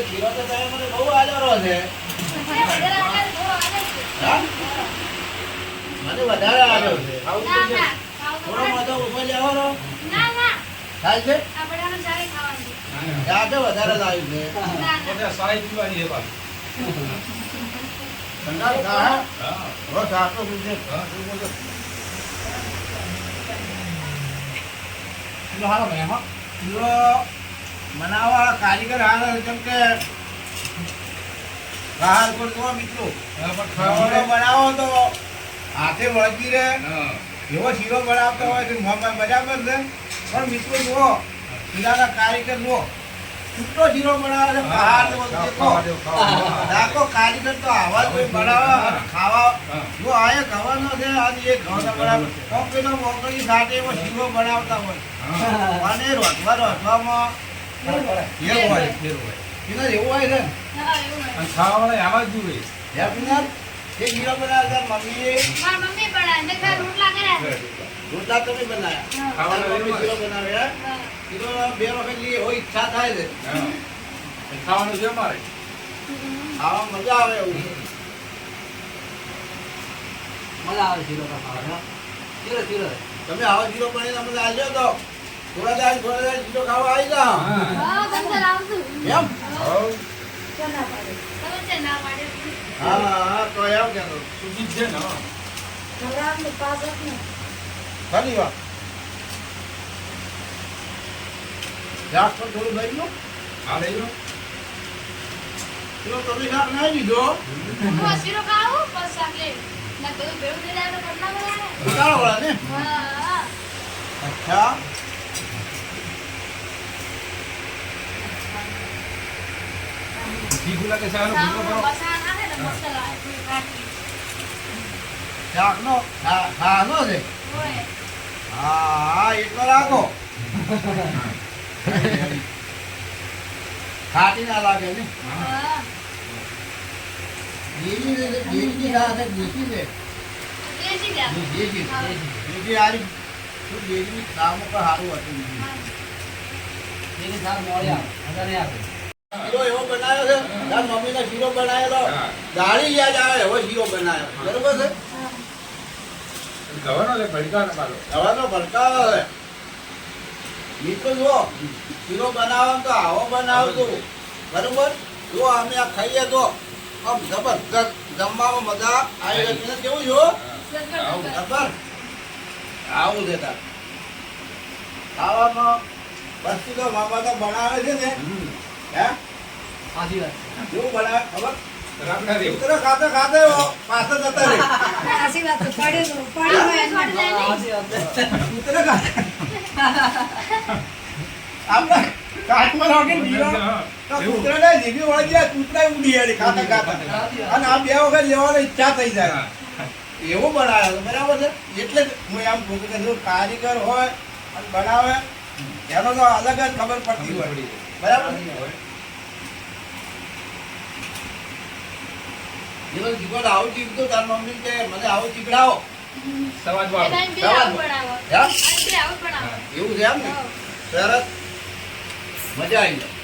શીરો તો તમે મને બહુ આદરો છે. મને વધારે આવ્યો છે. થોડો મોટો ઉપર લેવાનો થાય છે. વધારે લાવ્યું છે. બનાવવા કારીગર હાલ જેમ કે મિત્રો બનાવો તો હાથે વળગી રહે એવો શીરો બનાવતો હોય તો બરાબર છે. પણ મિત્રો જુઓ શીરાના કારીગર જુઓ છૂટો શીરો બનાવે છે. કારીગર તો આવા કોઈ બનાવે ખાવા જો આ ગવાનો છે આજે એ ઘઉં બનાવે પેલો મોકલી સાથે એવો શીરો બનાવતા હોય અને રોટવામાં એવું હોય છે ખાવાવાળા આવા જ જોઈએ. એ શીરો બનાવે મમ્મી રોટલા તમે બનાવ્યા શીરો બનાવ્યા શીરો 2 વખત લઈએ એવો ઈચ્છા થાય છે ખાવાનું છે. મારે ખાવા મજા આવે એવું મજા આવે શીરો ખાવા. તમે આવો શીરો બની તમે આવજો તો થોડા દાડ શીરો ખાવા આવી જાઓ. હા તો એમ કે સુજીત છે ને ખાલી વાત શાક પણ થોડું લઈ લો. હા લઈ લો. તમે શાક ના લીધો ને. અચ્છા શાક નો ખાનો છે. હા એટલો રાખો ખાટી ના લાગે ને. દેશી સાથે દેશી છે. દેશી હારી દેશી કામ પર સારું હતું. શીરો એવો બનાવ્યો છે તાર મમ્મી ને શીરો બનાવેલો ગાળી યાદ આવે એવો શીરો બનાવ્યો. બરોબર છે. ગવાનો ભડકાવો છે. મિત્રો જુઓ શીરો બનાવો તો આવો બનાવજો. બરોબર જો અમે આ ખાઈએ તો આમ જબરદસ્ત જમવામાં મજા આવી જશે. કેવું જો બરાબર આવું છે તાર ખાવામાં વસ્તુ તો મામા તો બનાવે છે ને. હે સાચી વાત. કેવું બનાવે ખબર ખાતે ખાતે પાછળ જતા રહે. સાચી વાત આપણે કાચમાં લાગે જીરો તો કૂતરાને જીભી વળી જાય કૂતરા ઉડી જાય ખાતા ખાતા અને આ 2 વખત લેવાની ઈચ્છા થઈ જાય એવું બનાવે. બરાબર છે. એટલે હું એમ કહું કે જો કારીગર હોય અને બનાવે એનો તો અલગ જ ખબર પડતી હોય. બરાબર જીવન આવું ચીકતો તાર મમ્મી કે મને આવું ચીકડાવો એવું છે એમ ને. સરસ મજા આવી જાય.